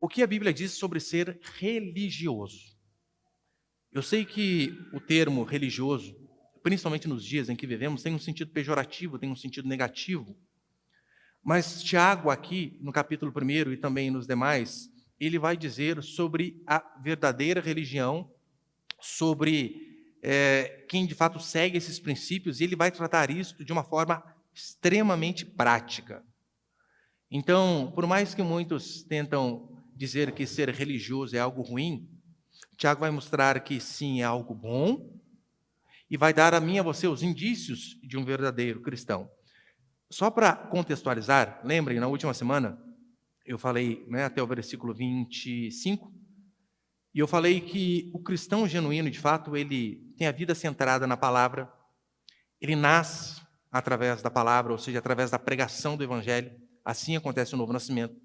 o que a Bíblia diz sobre ser religioso. Eu sei que o termo religioso, principalmente nos dias em que vivemos, tem um sentido pejorativo, tem um sentido negativo. Mas Tiago aqui, no capítulo 1 e também nos demais, ele vai dizer sobre a verdadeira religião, sobre quem de fato segue esses princípios, e ele vai tratar isso de uma forma extremamente prática. Então, por mais que muitos tentam dizer que ser religioso é algo ruim, Tiago vai mostrar que sim, é algo bom, e vai dar a mim e a você os indícios de um verdadeiro cristão. Só para contextualizar, lembrem, na última semana, eu falei até o versículo 25, e eu falei que o cristão genuíno, de fato, ele tem a vida centrada na palavra, ele nasce através da palavra, ou seja, através da pregação do evangelho, assim acontece o novo nascimento.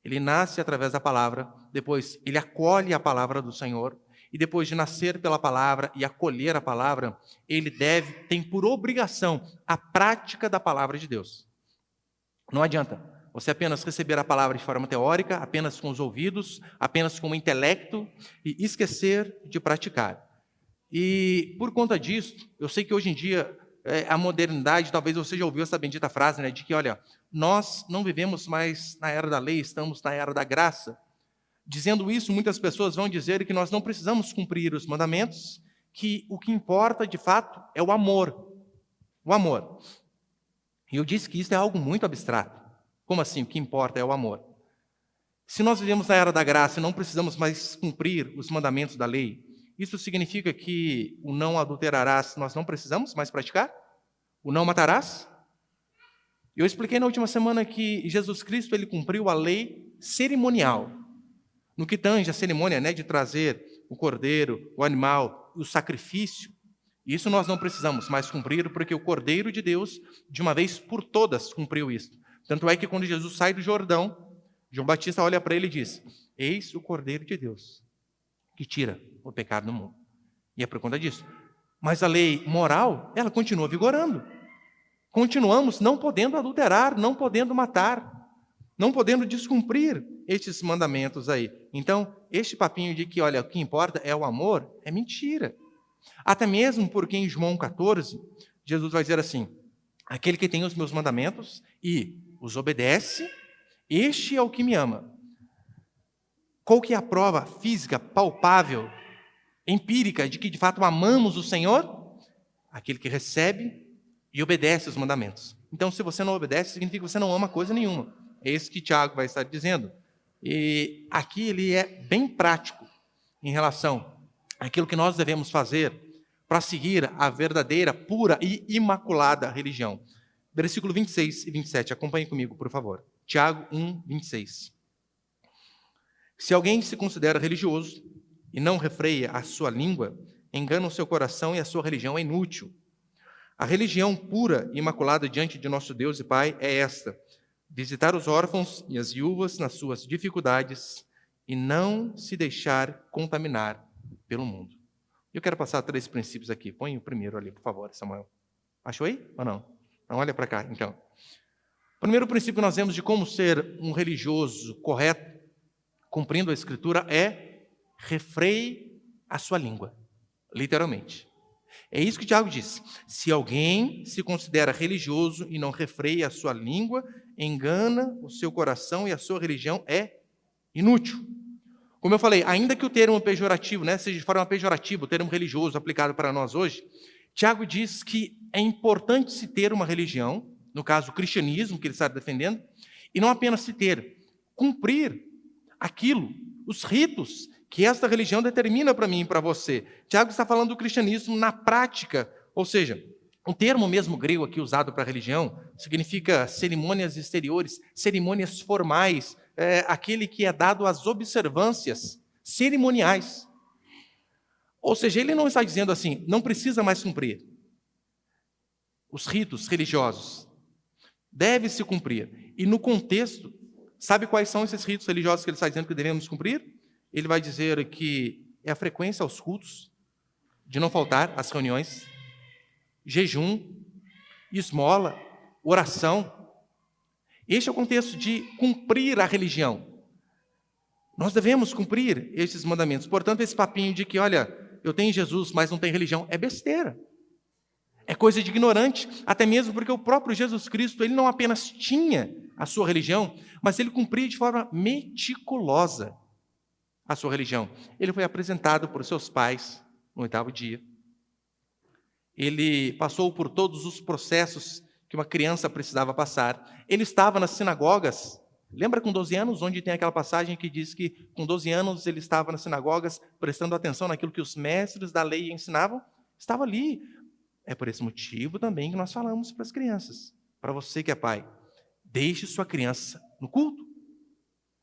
Ele nasce através da palavra, depois ele acolhe a palavra do Senhor, e depois de nascer pela palavra e acolher a palavra, ele tem por obrigação a prática da palavra de Deus. Não adianta você apenas receber a palavra de forma teórica, apenas com os ouvidos, apenas com o intelecto, e esquecer de praticar. E por conta disso, eu sei que hoje em dia, a modernidade, talvez você já ouviu essa bendita frase, de que, olha, nós não vivemos mais na era da lei, estamos na era da graça. Dizendo isso, muitas pessoas vão dizer que nós não precisamos cumprir os mandamentos, que o que importa, de fato, é o amor. O amor. E eu disse que isso é algo muito abstrato. Como assim? O que importa é o amor. Se nós vivemos na era da graça e não precisamos mais cumprir os mandamentos da lei, isso significa que o não adulterarás nós não precisamos mais praticar? O não matarás? Eu expliquei na última semana que Jesus Cristo ele cumpriu a lei cerimonial. No que tange a cerimônia de trazer o cordeiro, o animal, o sacrifício, isso nós não precisamos mais cumprir, porque o Cordeiro de Deus, de uma vez por todas, cumpriu isso. Tanto é que quando Jesus sai do Jordão, João Batista olha para ele e diz: eis o Cordeiro de Deus, que tira o pecado do mundo. E é por conta disso. Mas a lei moral, ela continua vigorando. Continuamos não podendo adulterar, não podendo matar, não podendo descumprir estes mandamentos aí. Então, este papinho de que, olha, o que importa é o amor, é mentira. Até mesmo porque em João 14, Jesus vai dizer assim: aquele que tem os meus mandamentos e os obedece, este é o que me ama. Qual que é a prova física, palpável, empírica, de que de fato amamos o Senhor? Aquele que recebe e obedece os mandamentos. Então, se você não obedece, significa que você não ama coisa nenhuma. É isso que Tiago vai estar dizendo. E aqui ele é bem prático em relação àquilo que nós devemos fazer para seguir a verdadeira, pura e imaculada religião. Versículo 26 e 27, acompanhe comigo, por favor. Tiago 1, 26. Se alguém se considera religioso e não refreia a sua língua, engana o seu coração e a sua religião é inútil. A religião pura e imaculada diante de nosso Deus e Pai é esta: visitar os órfãos e as viúvas nas suas dificuldades e não se deixar contaminar pelo mundo. Eu quero passar 3 princípios aqui. Põe o primeiro ali, por favor, Samuel. Achou aí ou não? Não, olha para cá, então. O primeiro princípio que nós vemos de como ser um religioso correto, cumprindo a Escritura, é refreie a sua língua, literalmente. É isso que Tiago diz. Se alguém se considera religioso e não refreia a sua língua, engana o seu coração e a sua religião é inútil. Como eu falei, ainda que o termo pejorativo, seja de forma pejorativa, o termo religioso aplicado para nós hoje, Tiago diz que é importante se ter uma religião, no caso o cristianismo que ele está defendendo, e não apenas se ter, cumprir aquilo, os ritos que esta religião determina para mim e para você. Tiago está falando do cristianismo na prática, ou seja, o termo mesmo grego aqui usado para religião significa cerimônias exteriores, cerimônias formais, aquele que é dado às observâncias cerimoniais. Ou seja, ele não está dizendo assim, não precisa mais cumprir os ritos religiosos. Deve-se cumprir. E no contexto, sabe quais são esses ritos religiosos que ele está dizendo que devemos cumprir? Ele vai dizer que é a frequência aos cultos, de não faltar às reuniões, jejum, esmola, oração. Este é o contexto de cumprir a religião. Nós devemos cumprir esses mandamentos. Portanto, esse papinho de que, olha, eu tenho Jesus, mas não tenho religião, é besteira. É coisa de ignorante, até mesmo porque o próprio Jesus Cristo, ele não apenas tinha a sua religião, mas ele cumpria de forma meticulosa a sua religião. Ele foi apresentado por seus pais no 8º dia. Ele passou por todos os processos que uma criança precisava passar. Ele estava nas sinagogas. Lembra com 12 anos, onde tem aquela passagem que diz que com 12 anos ele estava nas sinagogas, prestando atenção naquilo que os mestres da lei ensinavam? Estava ali. É por esse motivo também que nós falamos para as crianças. Para você que é pai, deixe sua criança no culto.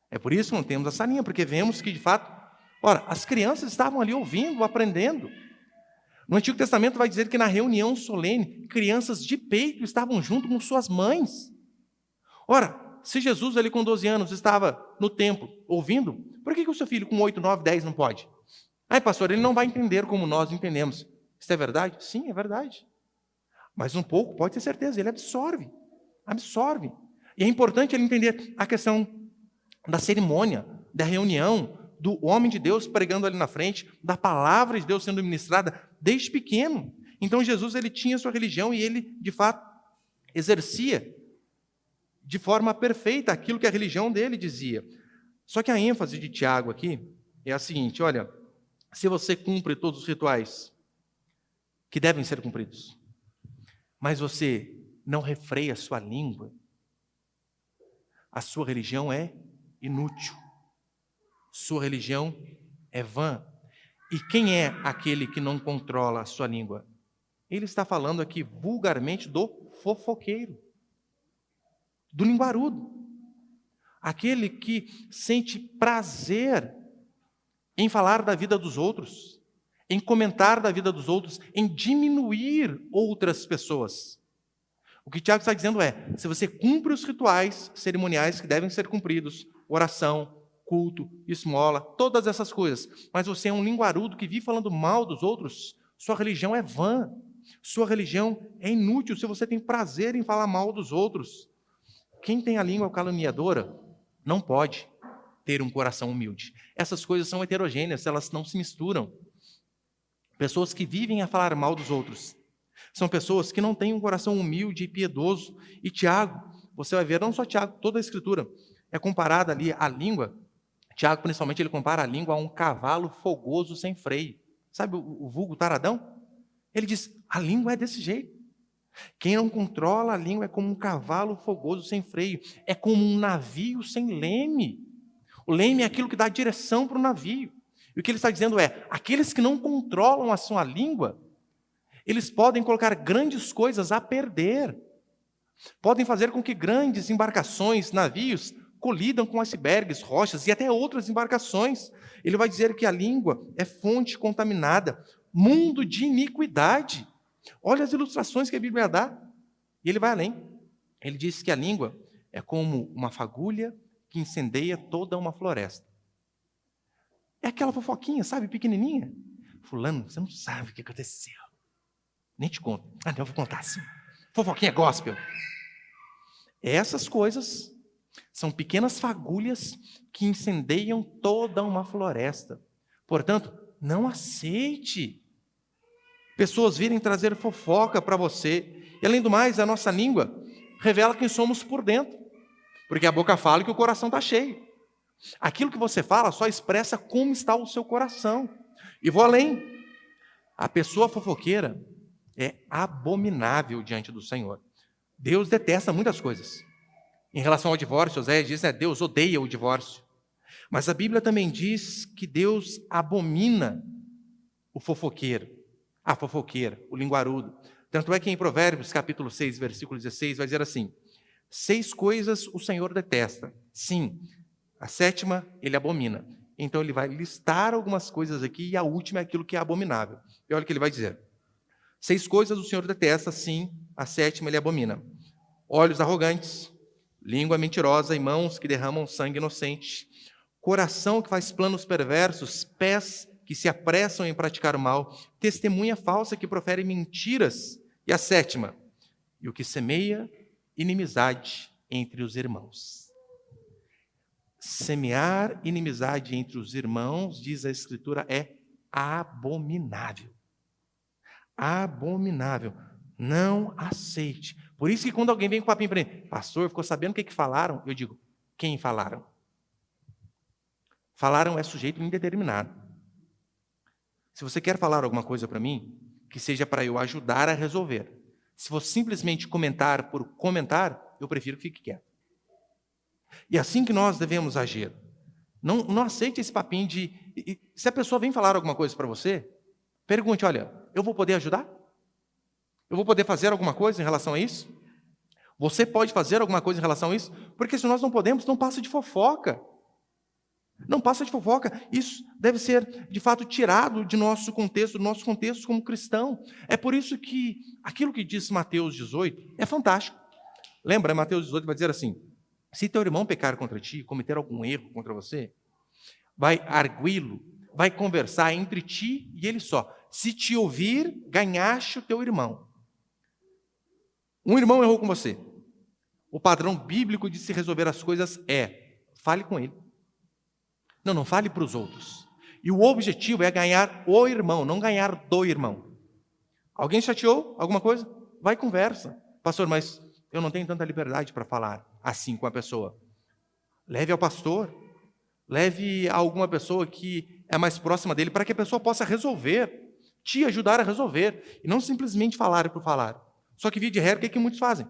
É por isso que não temos essa linha, porque vemos que, de fato, ora, as crianças estavam ali ouvindo, aprendendo. No Antigo Testamento vai dizer que na reunião solene, crianças de peito estavam junto com suas mães. Ora, se Jesus ali com 12 anos estava no templo ouvindo, por que o seu filho com 8, 9, 10 não pode? Ai, pastor, ele não vai entender como nós entendemos. Isso é verdade? Sim, é verdade. Mas um pouco, pode ter certeza, ele absorve. Absorve. E é importante ele entender a questão da cerimônia, da reunião, do homem de Deus pregando ali na frente, da palavra de Deus sendo ministrada desde pequeno. Então Jesus, ele tinha sua religião e ele, de fato, exercia de forma perfeita aquilo que a religião dele dizia. Só que a ênfase de Tiago aqui é a seguinte, olha, se você cumpre todos os rituais que devem ser cumpridos, mas você não refreia a sua língua, a sua religião é inútil. Sua religião é vã. E quem é aquele que não controla a sua língua? Ele está falando aqui vulgarmente do fofoqueiro, do linguarudo, aquele que sente prazer em falar da vida dos outros, em comentar da vida dos outros, em diminuir outras pessoas. O que Tiago está dizendo é, se você cumpre os rituais cerimoniais que devem ser cumpridos, oração, culto, esmola, todas essas coisas, mas você é um linguarudo que vive falando mal dos outros, sua religião é vã, sua religião é inútil se você tem prazer em falar mal dos outros. Quem tem a língua caluniadora não pode ter um coração humilde. Essas coisas são heterogêneas, elas não se misturam. Pessoas que vivem a falar mal dos outros são pessoas que não têm um coração humilde e piedoso. E Tiago, você vai ver, não só Tiago, toda a Escritura é comparada ali à língua. Tiago, principalmente, ele compara a língua a um cavalo fogoso sem freio. Sabe o vulgo taradão? Ele diz, a língua é desse jeito. Quem não controla a língua é como um cavalo fogoso sem freio. É como um navio sem leme. O leme é aquilo que dá direção para o navio. E o que ele está dizendo é, aqueles que não controlam a sua língua, eles podem colocar grandes coisas a perder. Podem fazer com que grandes embarcações, navios, colidam com icebergs, rochas e até outras embarcações. Ele vai dizer que a língua é fonte contaminada, mundo de iniquidade. Olha as ilustrações que a Bíblia dá. E ele vai além. Ele diz que a língua é como uma fagulha que incendeia toda uma floresta. É aquela fofoquinha, sabe, pequenininha. Fulano, você não sabe o que aconteceu. Nem te conto. Ah, não, eu vou contar sim. Fofoquinha gospel. Essas coisas são pequenas fagulhas que incendeiam toda uma floresta. Portanto, não aceite pessoas virem trazer fofoca para você. E além do mais, a nossa língua revela quem somos por dentro. Porque a boca fala que o coração está cheio. Aquilo que você fala só expressa como está o seu coração. E vou além. A pessoa fofoqueira é abominável diante do Senhor. Deus detesta muitas coisas. Em relação ao divórcio, Oséias diz, Deus odeia o divórcio. Mas a Bíblia também diz que Deus abomina o fofoqueiro, a fofoqueira, o linguarudo. Tanto é que em Provérbios, capítulo 6, versículo 16, vai dizer assim, 6 coisas o Senhor detesta. Sim, a 7ª ele abomina. Então ele vai listar algumas coisas aqui e a última é aquilo que é abominável. E olha o que ele vai dizer. 6 coisas o Senhor detesta, sim, a 7ª ele abomina. Olhos arrogantes, língua mentirosa e mãos que derramam sangue inocente, coração que faz planos perversos, pés que se apressam em praticar o mal, testemunha falsa que profere mentiras, e a 7ª, e o que semeia inimizade entre os irmãos. Semear inimizade entre os irmãos, diz a Escritura, é abominável. Abominável. Não aceite. Por isso que quando alguém vem com papinho para mim, pastor, ficou sabendo o que falaram? Eu digo, quem falaram? Falaram é sujeito indeterminado. Se você quer falar alguma coisa para mim, que seja para eu ajudar a resolver. Se for simplesmente comentar por comentar, eu prefiro que fique quieto. E é assim que nós devemos agir. Não aceite esse papinho de... Se a pessoa vem falar alguma coisa para você, pergunte, olha, eu vou poder ajudar? Eu vou poder fazer alguma coisa em relação a isso? Você pode fazer alguma coisa em relação a isso? Porque se nós não podemos, não passa de fofoca. Não passa de fofoca. Isso deve ser, de fato, tirado de nosso contexto, do nosso contexto como cristão. É por isso que aquilo que diz Mateus 18 é fantástico. Lembra, Mateus 18 vai dizer assim, se teu irmão pecar contra ti, cometer algum erro contra você, vai arguí-lo, vai conversar entre ti e ele só. Se te ouvir, ganhaste o teu irmão. Um irmão errou com você. O padrão bíblico de se resolver as coisas é, fale com ele. Não fale para os outros. E o objetivo é ganhar o irmão, não ganhar do irmão. Alguém chateou alguma coisa? Vai e conversa. Pastor, mas eu não tenho tanta liberdade para falar assim com a pessoa. Leve ao pastor. Leve a alguma pessoa que é mais próxima dele para que a pessoa possa resolver, te ajudar a resolver. E não simplesmente falar por falar. Só que, via de regra, o que muitos fazem?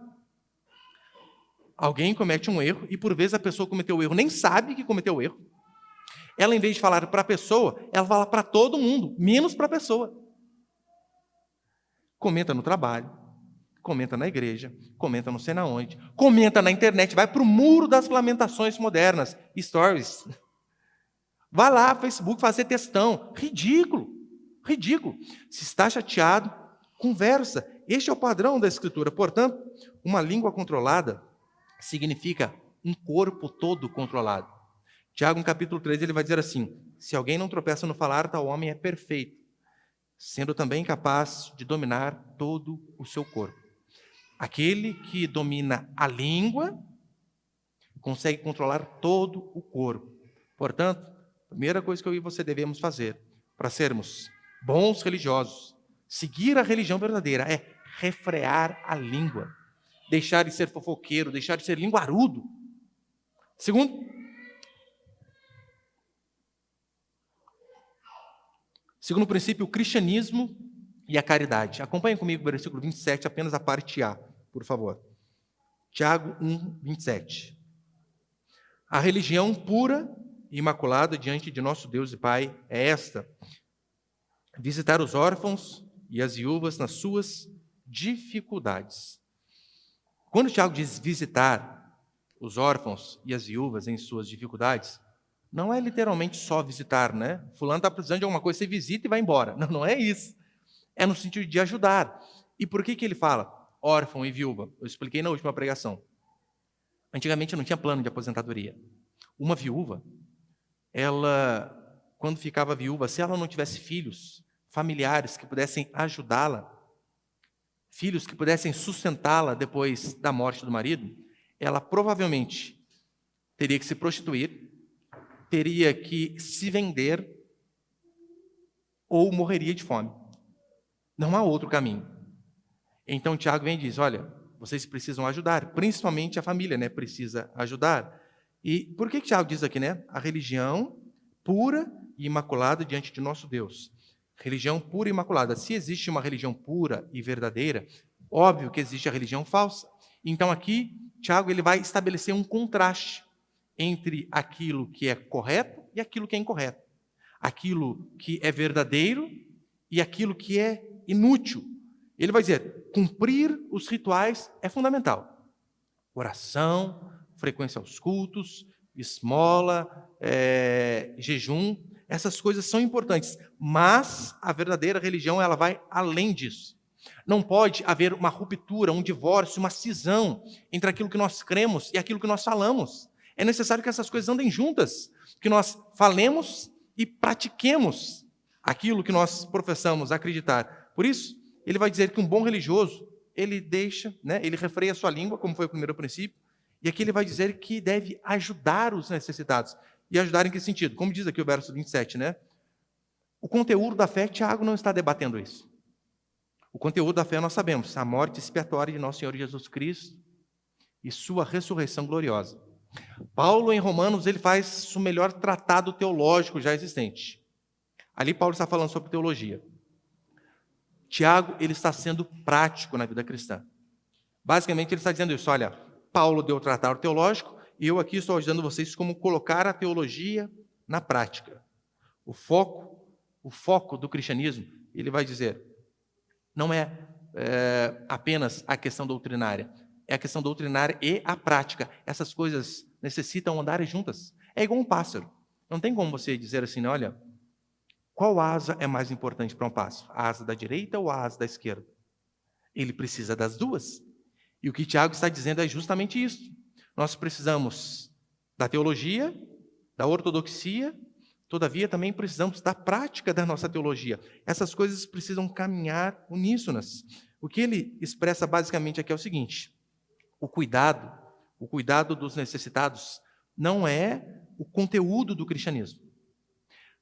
Alguém comete um erro e, por vezes, a pessoa cometeu o erro, nem sabe que cometeu o erro. Ela, em vez de falar para a pessoa, ela fala para todo mundo, menos para a pessoa. Comenta no trabalho, comenta na igreja, comenta não sei na onde, comenta na internet, vai para o muro das lamentações modernas, stories. Vai lá, Facebook, fazer textão. Ridículo, ridículo. Se está chateado, conversa. Este é o padrão da Escritura. Portanto, uma língua controlada significa um corpo todo controlado. Tiago, no capítulo 3, ele vai dizer assim, se alguém não tropeça no falar, tal homem é perfeito, sendo também capaz de dominar todo o seu corpo. Aquele que domina a língua, consegue controlar todo o corpo. Portanto, a primeira coisa que eu e você devemos fazer, para sermos bons religiosos, seguir a religião verdadeira, é refrear a língua, deixar de ser fofoqueiro, deixar de ser linguarudo. Segundo princípio, o cristianismo e a caridade. Acompanhe comigo o versículo 27, apenas a parte A, por favor. Tiago 1, 27. A religião pura e imaculada diante de nosso Deus e Pai é esta: visitar os órfãos e as viúvas nas suas dificuldades. Quando Tiago diz visitar os órfãos e as viúvas em suas dificuldades, não é literalmente só visitar, né? Fulano está precisando de alguma coisa, você visita e vai embora. Não é isso. É no sentido de ajudar. E por que ele fala órfão e viúva? Eu expliquei na última pregação. Antigamente não tinha plano de aposentadoria. Uma viúva, ela, quando ficava viúva, se ela não tivesse filhos, familiares que pudessem ajudá-la, filhos que pudessem sustentá-la depois da morte do marido, ela provavelmente teria que se prostituir, teria que se vender ou morreria de fome. Não há outro caminho. Então Tiago vem e diz, olha, vocês precisam ajudar, principalmente a família, né? Precisa ajudar. E por que Tiago diz aqui, né? A religião pura e imaculada diante de nosso Deus. Religião pura e imaculada. Se existe uma religião pura e verdadeira, óbvio que existe a religião falsa. Então aqui, Tiago ele vai estabelecer um contraste entre aquilo que é correto e aquilo que é incorreto. Aquilo que é verdadeiro e aquilo que é inútil. Ele vai dizer, cumprir os rituais é fundamental. Oração, frequência aos cultos, esmola, jejum, essas coisas são importantes. Mas a verdadeira religião ela vai além disso. Não pode haver uma ruptura, um divórcio, uma cisão entre aquilo que nós cremos e aquilo que nós falamos. É necessário que essas coisas andem juntas, que nós falemos e pratiquemos aquilo que nós professamos acreditar. Por isso, ele vai dizer que um bom religioso, ele deixa, né, ele refreia a sua língua, como foi o primeiro princípio, E aqui ele vai dizer que deve ajudar os necessitados. E ajudar em que sentido? Como diz aqui o verso 27, né? O conteúdo da fé, Tiago não está debatendo isso. O conteúdo da fé nós sabemos, a morte expiatória de nosso Senhor Jesus Cristo e sua ressurreição gloriosa. Paulo, em Romanos, ele faz o melhor tratado teológico já existente. Ali Paulo está falando sobre teologia. Tiago, ele está sendo prático na vida cristã. Basicamente, ele está dizendo isso, olha, Paulo deu o tratado teológico e eu aqui estou ajudando vocês como colocar a teologia na prática. O foco do cristianismo, ele vai dizer, não é apenas a questão doutrinária, é a questão doutrinária e a prática. Essas coisas necessitam andar juntas. É igual um pássaro. Não tem como você dizer assim, olha, qual asa é mais importante para um pássaro? A asa da direita ou a asa da esquerda? Ele precisa das duas. E o que Tiago está dizendo é justamente isso. Nós precisamos da teologia, da ortodoxia, todavia também precisamos da prática da nossa teologia. Essas coisas precisam caminhar uníssonas. O que ele expressa basicamente aqui é o seguinte: o cuidado dos necessitados não é o conteúdo do cristianismo,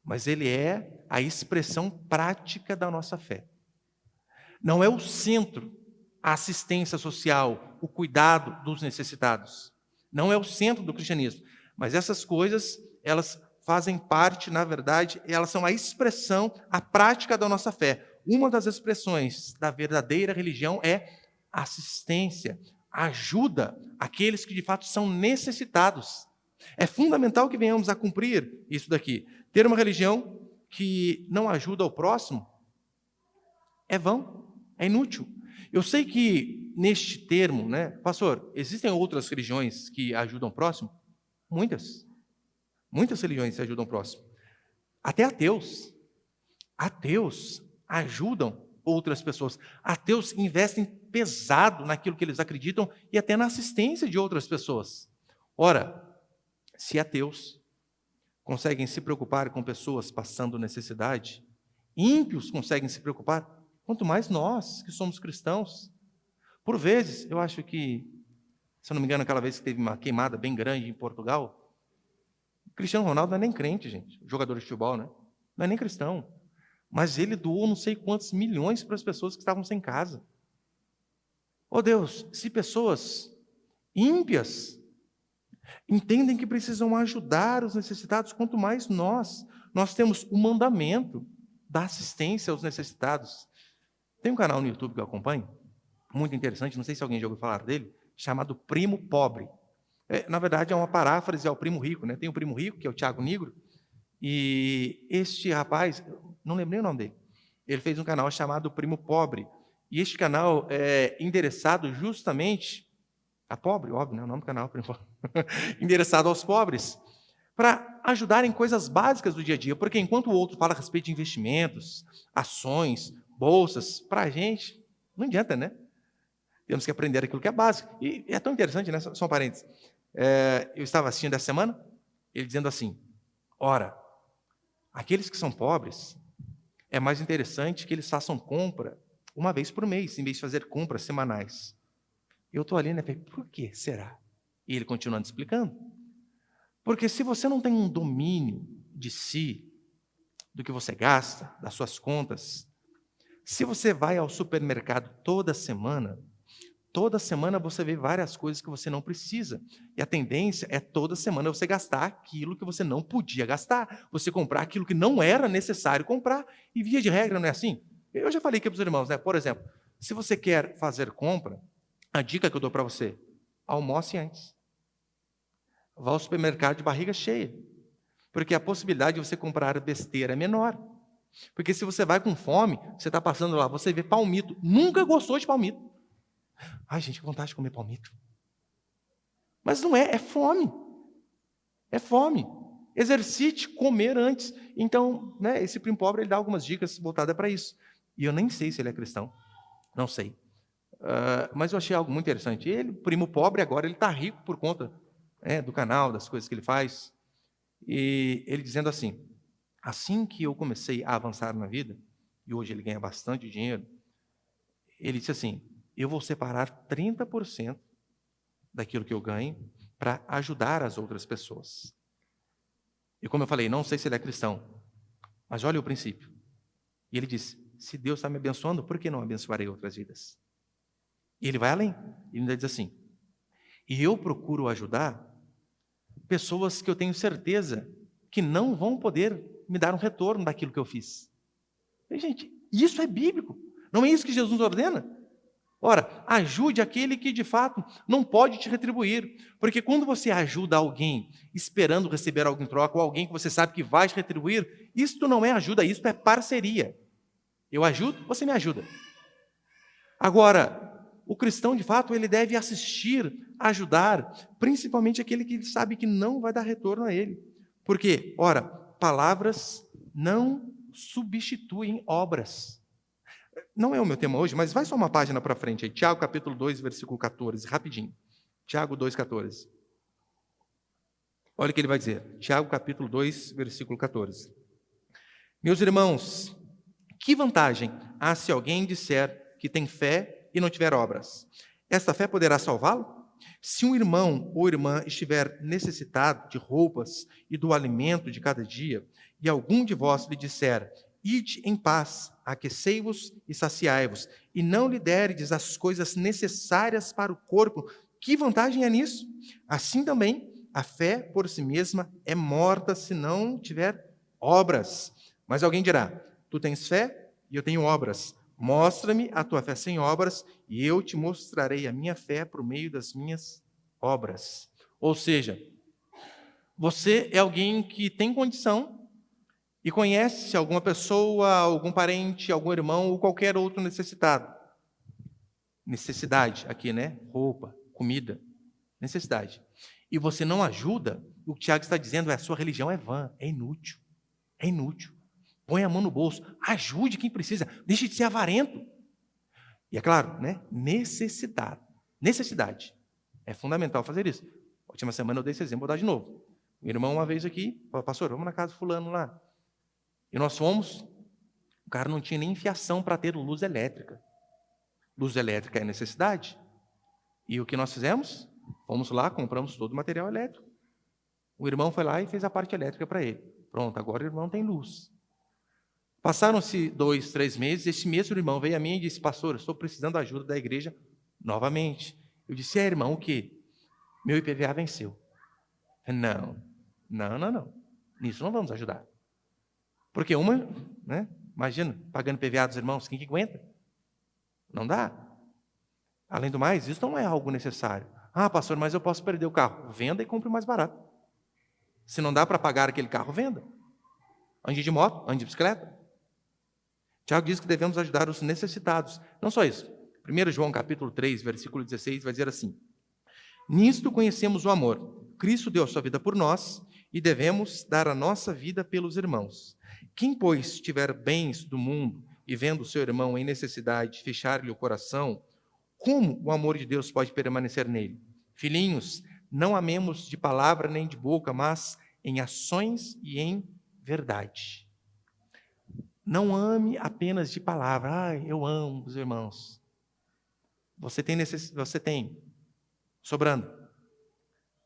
mas ele é a expressão prática da nossa fé. Não é o centro, a assistência social, o cuidado dos necessitados. Não é o centro do cristianismo, mas essas coisas, elas fazem parte, na verdade, elas são a expressão, a prática da nossa fé. Uma das expressões da verdadeira religião é assistência, ajuda àqueles que de fato são necessitados. É fundamental que venhamos a cumprir isso daqui. Ter uma religião que não ajuda o próximo é vão, é inútil. Eu sei que neste termo, né, pastor, existem outras religiões que ajudam o próximo? Muitas. Muitas religiões ajudam o próximo. Até ateus. Ateus ajudam outras pessoas. Ateus investem pesado naquilo que eles acreditam e até na assistência de outras pessoas. Ora, se ateus conseguem se preocupar com pessoas passando necessidade, ímpios conseguem se preocupar, quanto mais nós, que somos cristãos. Por vezes, eu acho que, se eu não me engano, aquela vez que teve uma queimada bem grande em Portugal, o Cristiano Ronaldo não é nem crente, gente, jogador de futebol, né? Não é nem cristão. Mas ele doou não sei quantos milhões para as pessoas que estavam sem casa. Oh Deus, se pessoas ímpias entendem que precisam ajudar os necessitados, quanto mais nós. Nós temos o mandamento da assistência aos necessitados. Tem um canal no YouTube que eu acompanho, muito interessante, não sei se alguém já ouviu falar dele, chamado Primo Pobre. Na verdade, é uma paráfrase ao Primo Rico, né? Tem o Primo Rico, que é o Thiago Nigro, e este rapaz, não lembrei o nome dele, ele fez um canal chamado Primo Pobre, e este canal é endereçado justamente a pobre, óbvio, né? O nome do canal, Primo Pobre, endereçado aos pobres, para ajudar em coisas básicas do dia a dia, porque enquanto o outro fala a respeito de investimentos, ações, bolsas, para a gente, não adianta, né? Temos que aprender aquilo que é básico. E é tão interessante, né? Só um parênteses. Eu estava assistindo essa semana, ele dizendo assim, ora, aqueles que são pobres, é mais interessante que eles façam compra uma vez por mês, em vez de fazer compras semanais. Eu estou ali, né? Por que será? E ele continuando explicando. Porque se você não tem um domínio de si, do que você gasta, das suas contas, se você vai ao supermercado toda semana você vê várias coisas que você não precisa. E a tendência é toda semana você gastar aquilo que você não podia gastar, você comprar aquilo que não era necessário comprar. E via de regra não é assim? Eu já falei aqui para os irmãos, né? Por exemplo, se você quer fazer compra, a dica que eu dou para você, almoce antes. Vá ao supermercado de barriga cheia. Porque a possibilidade de você comprar besteira é menor. Porque se você vai com fome, você está passando lá, você vê palmito. Nunca gostou de palmito. Ai, gente, que vontade de comer palmito. Mas não é fome. É fome. Exercite comer antes. Então, né, esse primo pobre, ele dá algumas dicas voltadas para isso. E eu nem sei se ele é cristão. Não sei. Mas eu achei algo muito interessante. Ele, primo pobre, agora ele está rico por conta do canal, das coisas que ele faz. E ele dizendo assim que eu comecei a avançar na vida, e hoje ele ganha bastante dinheiro, ele disse assim, eu vou separar 30% daquilo que eu ganho para ajudar as outras pessoas. E como eu falei, não sei se ele é cristão, mas olha o princípio. E ele diz, se Deus está me abençoando, por que não abençoarei outras vidas? E ele vai além. Ele ainda diz assim, e eu procuro ajudar pessoas que eu tenho certeza que não vão poder me dar um retorno daquilo que eu fiz. E, gente, isso é bíblico. Não é isso que Jesus nos ordena? Ora, ajude aquele que de fato não pode te retribuir. Porque quando você ajuda alguém esperando receber algo em troca, ou alguém que você sabe que vai te retribuir, isto não é ajuda, isto é parceria. Eu ajudo, você me ajuda. Agora, o cristão de fato, ele deve assistir, ajudar, principalmente aquele que sabe que não vai dar retorno a ele. Porque, ora, palavras não substituem obras. Não é o meu tema hoje, mas vai só uma página para frente aí. Tiago capítulo 2, versículo 14, rapidinho. Tiago 2, 14. Olha o que ele vai dizer. Tiago capítulo 2, versículo 14. Meus irmãos, que vantagem há se alguém disser que tem fé e não tiver obras? Esta fé poderá salvá-lo? Se um irmão ou irmã estiver necessitado de roupas e do alimento de cada dia, e algum de vós lhe disser, ide em paz, aquecei-vos e saciai-vos, e não lhe derdes as coisas necessárias para o corpo, que vantagem é nisso? Assim também, a fé por si mesma é morta se não tiver obras. Mas alguém dirá, tu tens fé e eu tenho obras. Mostra-me a tua fé sem obras, e eu te mostrarei a minha fé por meio das minhas obras. Ou seja, você é alguém que tem condição e conhece alguma pessoa, algum parente, algum irmão ou qualquer outro necessitado. Necessidade aqui, né? Roupa, comida, necessidade. E você não ajuda, o que o Tiago está dizendo é a sua religião é vã, é inútil. É inútil. Põe a mão no bolso, ajude quem precisa, deixe de ser avarento. E é claro, né? Necessidade. É fundamental fazer isso. Última semana eu dei esse exemplo, vou dar de novo. Meu irmão uma vez aqui, falou, pastor, vamos na casa do fulano lá. E nós fomos, o cara não tinha nem fiação para ter luz elétrica. Luz elétrica é necessidade. E o que nós fizemos? Fomos lá, compramos todo o material elétrico. O irmão foi lá e fez a parte elétrica para ele. Pronto, agora o irmão tem luz. Passaram-se 2, 3 meses, esse mesmo irmão veio a mim e disse, pastor, eu estou precisando da ajuda da igreja novamente. Eu disse, irmão, o quê? Meu IPVA venceu. Não. Nisso não vamos ajudar. Porque né? Imagina, pagando IPVA dos irmãos, quem que aguenta? Não dá. Além do mais, isso não é algo necessário. Ah, pastor, mas eu posso perder o carro. Venda e compre o mais barato. Se não dá para pagar aquele carro, venda. Ande de moto, ande de bicicleta. Tiago diz que devemos ajudar os necessitados. Não só isso. 1 João capítulo 3, versículo 16, vai dizer assim, nisto conhecemos o amor. Cristo deu a sua vida por nós e devemos dar a nossa vida pelos irmãos. Quem, pois, tiver bens do mundo e vendo o seu irmão em necessidade fechar-lhe o coração, como o amor de Deus pode permanecer nele? Filhinhos, não amemos de palavra nem de boca, mas em ações e em verdade. Não ame apenas de palavra. Eu amo os irmãos. Você tem sobrando.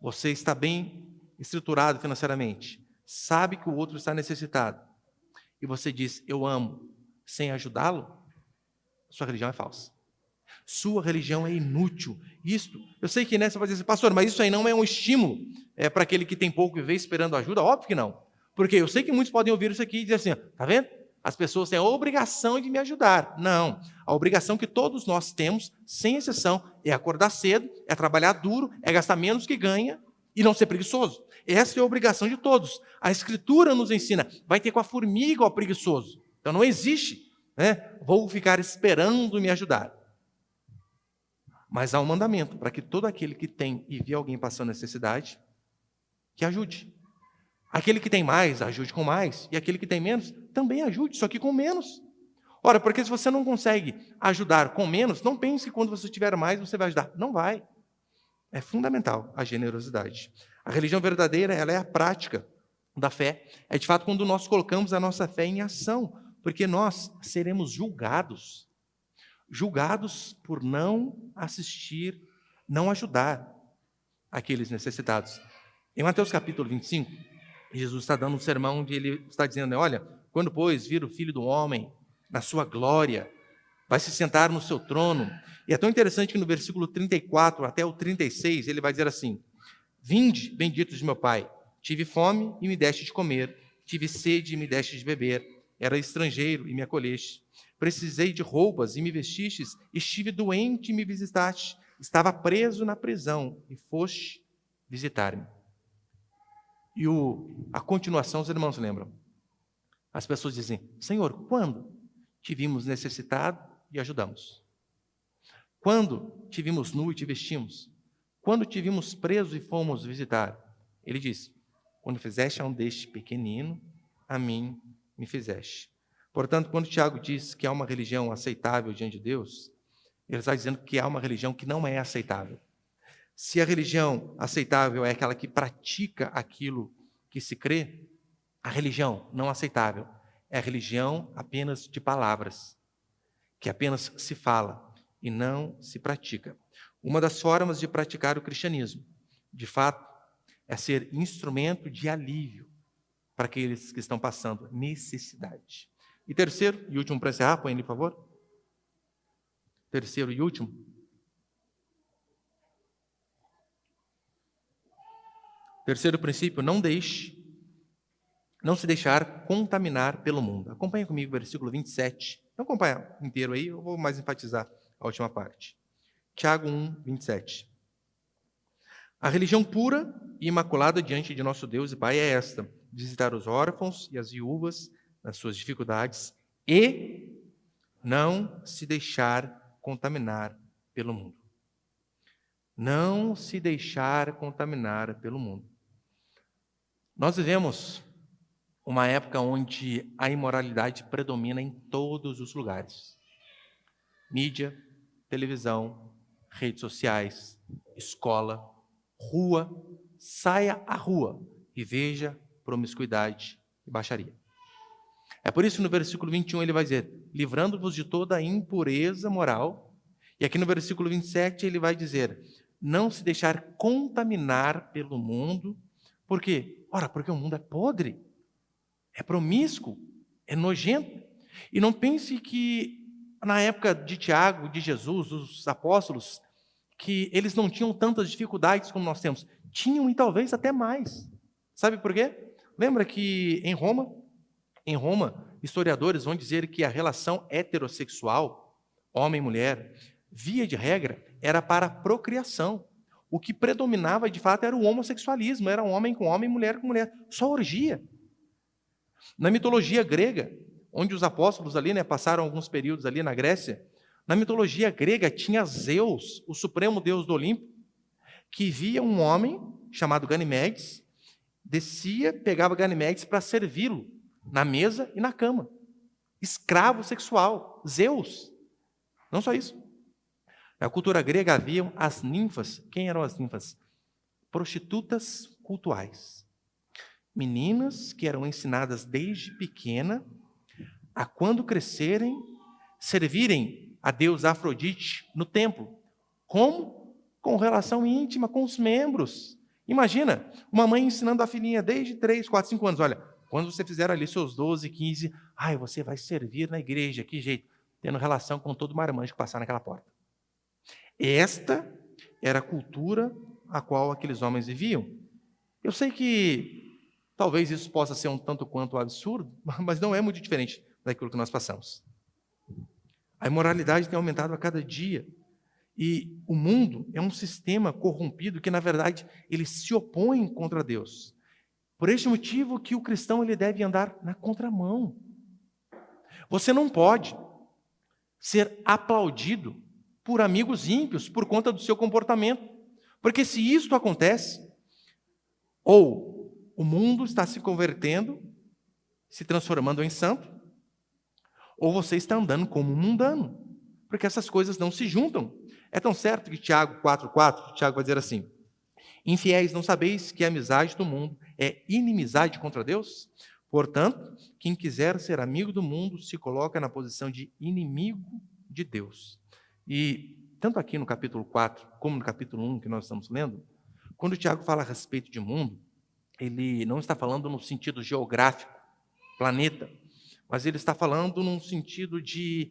Você está bem estruturado financeiramente. Sabe que o outro está necessitado. E você diz, eu amo, sem ajudá-lo, sua religião é falsa. Sua religião é inútil. Eu sei que você vai dizer, pastor, mas isso aí não é um estímulo para aquele que tem pouco e vê esperando ajuda? Óbvio que não. Porque eu sei que muitos podem ouvir isso aqui e dizer assim, está vendo? As pessoas têm a obrigação de me ajudar. Não. A obrigação que todos nós temos, sem exceção, é acordar cedo, é trabalhar duro, é gastar menos que ganha e não ser preguiçoso. Essa é a obrigação de todos. A Escritura nos ensina, vai ter com a formiga o preguiçoso. Então não existe, vou ficar esperando me ajudar. Mas há um mandamento para que todo aquele que tem e vê alguém passando necessidade, que ajude. Aquele que tem mais, ajude com mais. E aquele que tem menos, também ajude, só que com menos. Ora, porque se você não consegue ajudar com menos, não pense que quando você tiver mais, você vai ajudar. Não vai. É fundamental a generosidade. A religião verdadeira, ela é a prática da fé. É de fato quando nós colocamos a nossa fé em ação. Porque nós seremos julgados. Julgados por não assistir, não ajudar. aqueles necessitados. Em Mateus capítulo 25, Jesus está dando um sermão onde ele está dizendo, olha, quando, pois, vir o Filho do Homem na sua glória, vai se sentar no seu trono. E é tão interessante que no versículo 34 até o 36, ele vai dizer assim, vinde, benditos de meu Pai, tive fome e me deste de comer, tive sede e me deste de beber, era estrangeiro e me acolheste, precisei de roupas e me vestistes, estive doente e me visitaste, estava preso na prisão e foste visitar-me. E a continuação, os irmãos lembram? As pessoas dizem, Senhor, quando te vimos necessitado e ajudamos? Quando te vimos nu e te vestimos? Quando te vimos preso e fomos visitar? Ele diz, quando fizeste a um deste pequenino, a mim me fizeste. Portanto, quando Tiago diz que há uma religião aceitável diante de Deus, ele está dizendo que há uma religião que não é aceitável. Se a religião aceitável é aquela que pratica aquilo que se crê, a religião não aceitável é a religião apenas de palavras, que apenas se fala e não se pratica. Uma das formas de praticar o cristianismo, de fato, é ser instrumento de alívio para aqueles que estão passando necessidade. E terceiro e último para encerrar, põe ele, por favor. Terceiro e último. Terceiro princípio, não se deixar contaminar pelo mundo. Acompanha comigo o versículo 27. Não acompanha inteiro aí, eu vou mais enfatizar a última parte. Tiago 1, 27. A religião pura e imaculada diante de nosso Deus e Pai é esta: visitar os órfãos e as viúvas nas suas dificuldades e não se deixar contaminar pelo mundo. Não se deixar contaminar pelo mundo. Nós vivemos uma época onde a imoralidade predomina em todos os lugares. Mídia, televisão, redes sociais, escola, rua, saia à rua e veja promiscuidade e baixaria. É por isso que no versículo 21 ele vai dizer, livrando-vos de toda a impureza moral. E aqui no versículo 27 ele vai dizer, não se deixar contaminar pelo mundo. Por quê? Ora, porque o mundo é podre, é promíscuo, é nojento. E não pense que na época de Tiago, de Jesus, dos apóstolos, que eles não tinham tantas dificuldades como nós temos. Tinham e talvez até mais. Sabe por quê? Lembra que em Roma, historiadores vão dizer que a relação heterossexual, homem e mulher, via de regra, era para a procriação. O que predominava, de fato, era o homossexualismo. Era homem com homem, mulher com mulher. Só orgia. Na mitologia grega, onde os apóstolos ali, passaram alguns períodos ali na Grécia, na mitologia grega tinha Zeus, o supremo deus do Olimpo, que via um homem chamado Ganimedes, descia, pegava Ganimedes para servi-lo na mesa e na cama. Escravo sexual, Zeus. Não só isso. Na cultura grega haviam as ninfas. Quem eram as ninfas? Prostitutas cultuais. Meninas que eram ensinadas desde pequena a, quando crescerem, servirem a deus Afrodite no templo. Como? Com relação íntima com os membros. Imagina, uma mãe ensinando a filhinha desde 3, 4, 5 anos. Olha, quando você fizer ali seus 12, 15, você vai servir na igreja, que jeito? Tendo relação com todo marmanjo que passar naquela porta. Esta era a cultura a qual aqueles homens viviam. Eu sei que talvez isso possa ser um tanto quanto absurdo, mas não é muito diferente daquilo que nós passamos. A imoralidade tem aumentado a cada dia. E o mundo é um sistema corrompido que, na verdade, ele se opõe contra Deus. Por este motivo que o cristão ele deve andar na contramão. Você não pode ser aplaudido por amigos ímpios por conta do seu comportamento. Porque se isto acontece, ou o mundo está se convertendo, se transformando em santo, ou você está andando como um mundano. Porque essas coisas não se juntam. É tão certo que Tiago 4,4, Tiago vai dizer assim, infiéis, não sabeis que a amizade do mundo é inimizade contra Deus? Portanto, quem quiser ser amigo do mundo se coloca na posição de inimigo de Deus. E tanto aqui no capítulo 4, como no capítulo 1 que nós estamos lendo, Quando o Tiago fala a respeito de mundo, ele não está falando no sentido geográfico, planeta, mas ele está falando num sentido de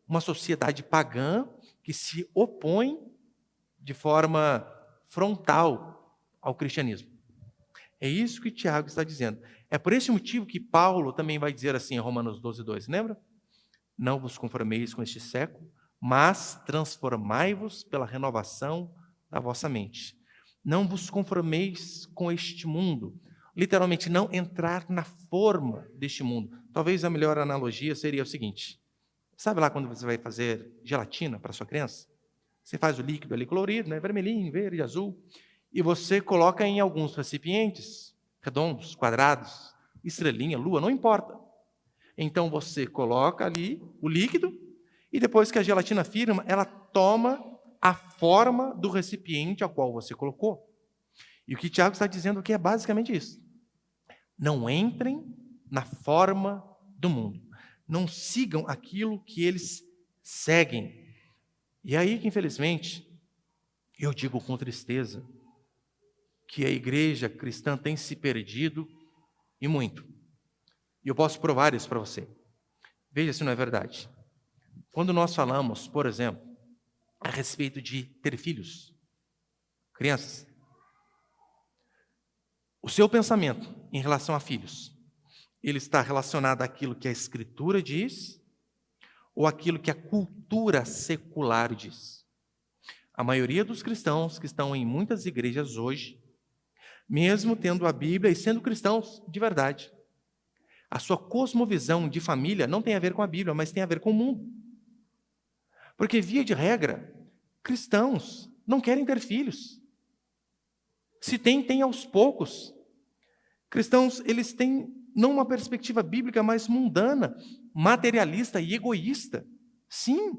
uma sociedade pagã que se opõe de forma frontal ao cristianismo. É isso que Tiago está dizendo. É por esse motivo que Paulo também vai dizer assim em Romanos 12:2, lembra? Não vos conformeis com este século, mas transformai-vos pela renovação da vossa mente. Não vos conformeis com este mundo. Literalmente, não entrar na forma deste mundo. Talvez a melhor analogia seria o seguinte. Sabe lá quando você vai fazer gelatina para sua criança? Você faz o líquido ali colorido, né? Vermelhinho, verde, azul, e você coloca em alguns recipientes, redondos, quadrados, estrelinha, lua, não importa. Então você coloca ali o líquido, e depois que a gelatina firma, ela toma a forma do recipiente ao qual você colocou. E o que Tiago está dizendo aqui é basicamente isso. Não entrem na forma do mundo. Não sigam aquilo que eles seguem. E aí que, infelizmente, eu digo com tristeza, que a igreja cristã tem se perdido e muito. E eu posso provar isso para você. Veja se não é verdade. Quando nós falamos, por exemplo, a respeito de ter filhos, crianças, o seu pensamento em relação a filhos, ele está relacionado àquilo que a Escritura diz ou àquilo que a cultura secular diz? A maioria dos cristãos que estão em muitas igrejas hoje, mesmo tendo a Bíblia e sendo cristãos de verdade, a sua cosmovisão de família não tem a ver com a Bíblia, mas tem a ver com o mundo. Porque, via de regra, cristãos não querem ter filhos. Se tem aos poucos. Cristãos, eles têm não uma perspectiva bíblica, mas mundana, materialista e egoísta. Sim.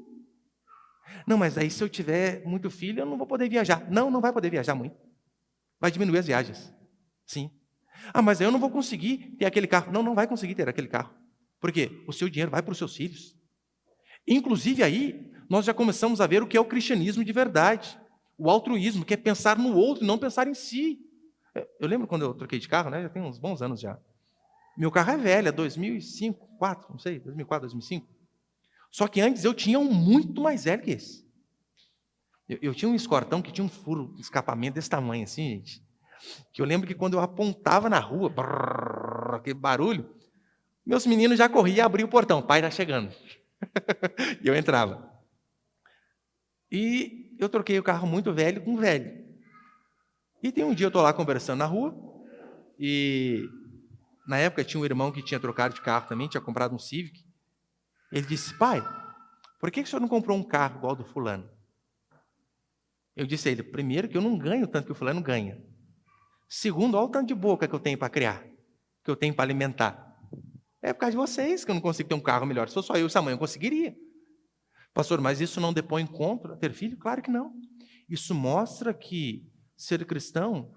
Não, mas aí se eu tiver muito filho, eu não vou poder viajar. Não, não vai poder viajar muito. Vai diminuir as viagens. Sim. Ah, mas aí eu não vou conseguir ter aquele carro. Não, não vai conseguir ter aquele carro. Por quê? O seu dinheiro vai para os seus filhos. Inclusive aí, nós já começamos a ver o que é o cristianismo de verdade. O altruísmo, que é pensar no outro e não pensar em si. Eu lembro quando eu troquei de carro, né? Já tem uns bons anos já. Meu carro é velho, é 2005, 2004, não sei, 2004, 2005. Só que antes eu tinha um muito mais velho que esse. Eu tinha um escortão que tinha um furo de escapamento desse tamanho assim, gente. Que eu lembro que quando eu apontava na rua, brrr, aquele barulho, meus meninos já corriam e abriam o portão. Pai está chegando. E eu entrava. E eu troquei o carro muito velho com velho. E tem um dia eu estou lá conversando na rua, e na época tinha um irmão que tinha trocado de carro também, tinha comprado um Civic. Ele disse, pai, por que o senhor não comprou um carro igual ao do fulano? Eu disse a ele, primeiro que eu não ganho tanto que o fulano ganha. Segundo, olha o tanto de boca que eu tenho para criar, que eu tenho para alimentar. É por causa de vocês que eu não consigo ter um carro melhor. Se fosse só eu e essa mãe, eu conseguiria. Pastor, mas isso não depõe contra ter filho? Claro que não. Isso mostra que ser cristão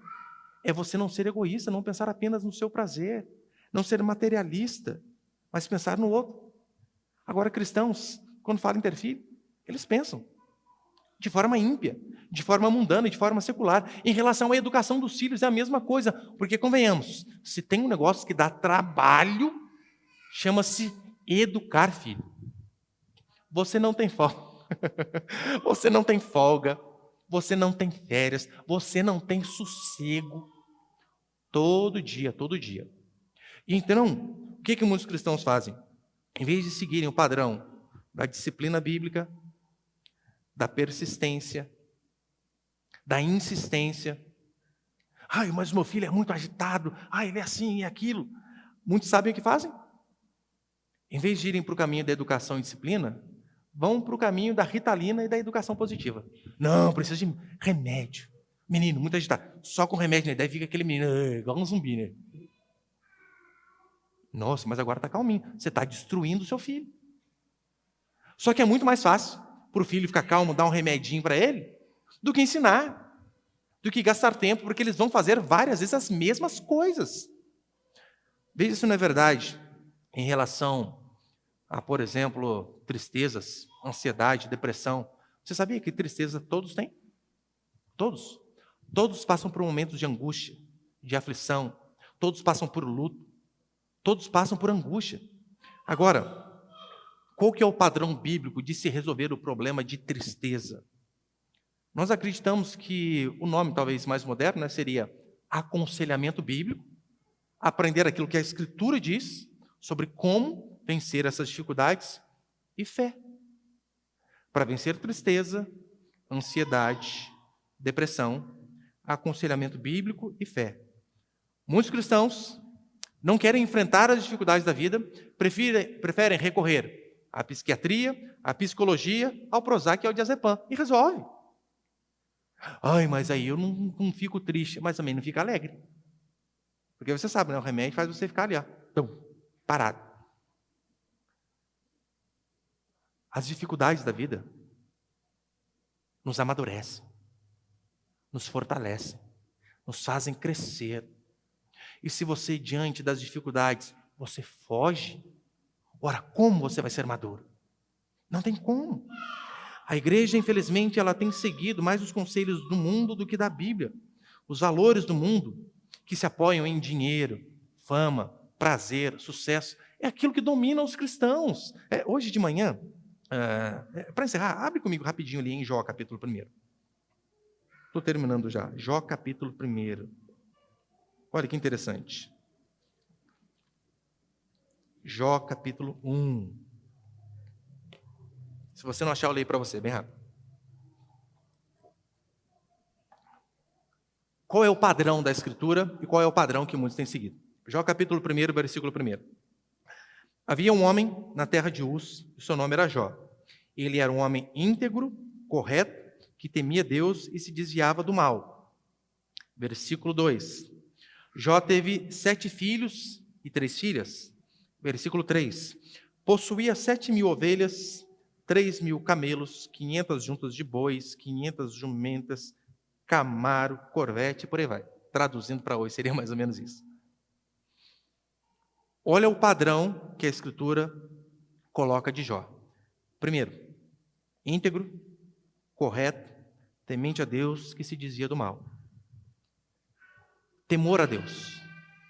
é você não ser egoísta, não pensar apenas no seu prazer, não ser materialista, mas pensar no outro. Agora, cristãos, quando falam em ter filho, eles pensam de forma ímpia, de forma mundana, de forma secular. Em relação à educação dos filhos é a mesma coisa, porque, convenhamos, se tem um negócio que dá trabalho, chama-se educar filho. Você não tem folga, você não tem folga, você não tem férias, você não tem sossego, todo dia, todo dia. Então, o que muitos cristãos fazem? Em vez de seguirem o padrão da disciplina bíblica, da persistência, da insistência. Ai, mas meu filho é muito agitado. Ai, ele é assim e aquilo. Muitos sabem o que fazem? Em vez de irem para o caminho da educação e disciplina, vão para o caminho da ritalina e da educação positiva. Não, precisa de remédio. Menino, muito agitado. Só com remédio, né? Daí fica aquele menino, igual um zumbi, né? Nossa, mas agora está calminho. Você está destruindo o seu filho. Só que é muito mais fácil para o filho ficar calmo, dar um remedinho para ele, do que ensinar, do que gastar tempo, porque eles vão fazer várias vezes as mesmas coisas. Veja se não é verdade em relação a, por exemplo, tristezas, ansiedade, depressão. Você sabia que tristeza todos têm? Todos. Todos passam por momentos de angústia, de aflição. Todos passam por luto. Todos passam por angústia. Agora, qual que é o padrão bíblico de se resolver o problema de tristeza? Nós acreditamos que o nome talvez mais moderno, né, seria aconselhamento bíblico, aprender aquilo que a Escritura diz sobre como vencer essas dificuldades e fé. Para vencer tristeza, ansiedade, depressão, aconselhamento bíblico e fé. Muitos cristãos não querem enfrentar as dificuldades da vida, preferem recorrer à psiquiatria, à psicologia, ao Prozac e ao diazepam, e resolve. Ai, mas aí eu não fico triste, mas também não fica alegre. Porque você sabe, né? O remédio faz você ficar ali, ó, parado. As dificuldades da vida nos amadurecem, nos fortalecem, nos fazem crescer. E se você, diante das dificuldades, você foge, ora, como você vai ser maduro? Não tem como. A igreja, infelizmente, ela tem seguido mais os conselhos do mundo do que da Bíblia. Os valores do mundo, que se apoiam em dinheiro, fama, prazer, sucesso, é aquilo que domina os cristãos. Hoje de manhã, para encerrar, abre comigo rapidinho ali em Jó, capítulo 1. Estou terminando já. Jó, capítulo 1. Olha que interessante. Jó, capítulo 1. Se você não achar, eu leio para você, bem rápido. Qual é o padrão da Escritura e qual é o padrão que muitos têm seguido? Jó, capítulo 1, versículo 1. Havia um homem na terra de Uz, e seu nome era Jó. Ele era um homem íntegro, correto, que temia Deus e se desviava do mal. Versículo 2. Jó teve 7 filhos e 3 filhas. Versículo 3. Possuía 7.000 ovelhas, 3.000 camelos, 500 juntas de bois, 500 jumentas, camaro, corvete, por aí vai. Traduzindo para hoje, seria mais ou menos isso. Olha o padrão que a Escritura coloca de Jó. Primeiro, íntegro, correto, temente a Deus, que se desvia do mal. Temor a Deus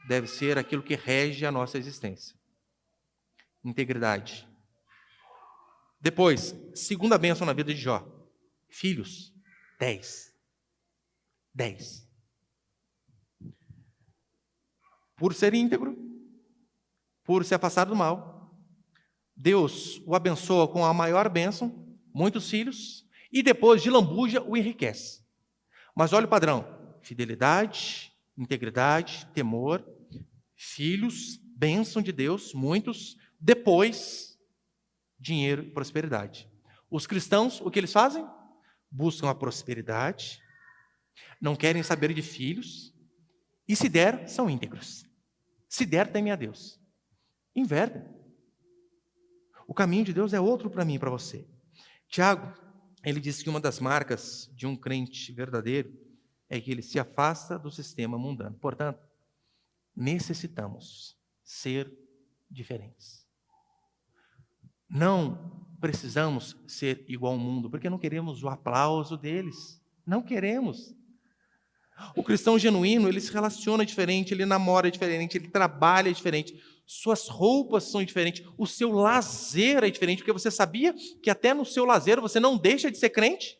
deve ser aquilo que rege a nossa existência. Integridade. Depois, segunda bênção na vida de Jó. Filhos, 10. 10. Por ser íntegro, por se afastar do mal, Deus o abençoa com a maior bênção, muitos filhos, e depois de lambuja o enriquece. Mas olha o padrão: fidelidade, integridade, temor, filhos, bênção de Deus, muitos, depois, dinheiro e prosperidade. Os cristãos, o que eles fazem? Buscam a prosperidade, não querem saber de filhos, e se der, são íntegros. Se der, temem a Deus. Invertem. O caminho de Deus é outro para mim e para você. Tiago, ele disse que uma das marcas de um crente verdadeiro é que ele se afasta do sistema mundano. Portanto, necessitamos ser diferentes. Não precisamos ser igual ao mundo, porque não queremos o aplauso deles. Não queremos. O cristão genuíno, ele se relaciona diferente, ele namora diferente, ele trabalha diferente, suas roupas são diferentes, o seu lazer é diferente, porque você sabia que até no seu lazer você não deixa de ser crente?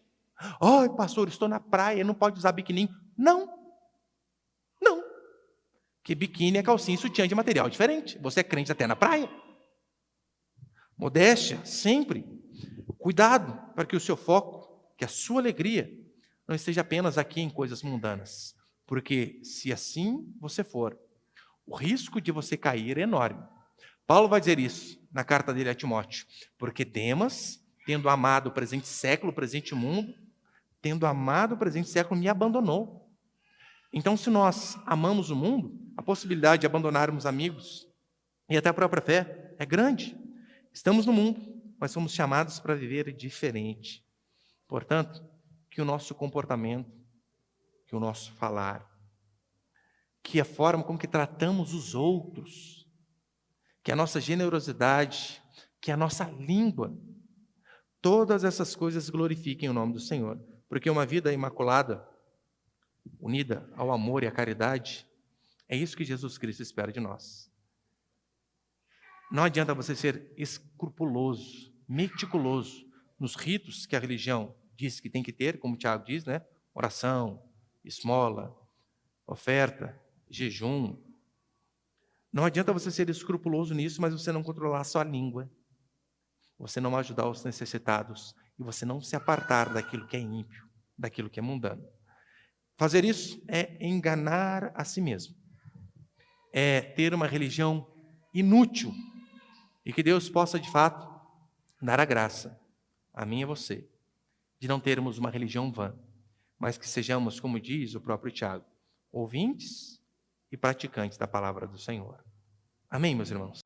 Ai, pastor, estou na praia, não pode usar biquíni. Não. Porque biquíni é calcinha e sutiã de material diferente. Você é crente até na praia. Modéstia, sempre. Cuidado para que o seu foco, que a sua alegria, não esteja apenas aqui em coisas mundanas. Porque se assim você for, o risco de você cair é enorme. Paulo vai dizer isso na carta dele a Timóteo. Porque Demas, tendo amado o presente século, o presente mundo, tendo amado o presente século, me abandonou. Então, se nós amamos o mundo, a possibilidade de abandonarmos amigos e até a própria fé é grande. Estamos no mundo, mas somos chamados para viver diferente. Portanto, que o nosso comportamento, que o nosso falar, que a forma como que tratamos os outros, que a nossa generosidade, que a nossa língua, todas essas coisas glorifiquem o nome do Senhor. Porque uma vida imaculada unida ao amor e à caridade, é isso que Jesus Cristo espera de nós. Não adianta você ser escrupuloso, meticuloso nos ritos que a religião diz que tem que ter, como o Tiago diz, né? Oração, esmola, oferta, jejum. Não adianta você ser escrupuloso nisso, mas você não controlar a sua língua, você não ajudar os necessitados e você não se apartar daquilo que é ímpio, daquilo que é mundano. Fazer isso é enganar a si mesmo, é ter uma religião inútil e que Deus possa, de fato, dar a graça a mim e a você, de não termos uma religião vã, mas que sejamos, como diz o próprio Tiago, ouvintes e praticantes da palavra do Senhor. Amém, meus irmãos?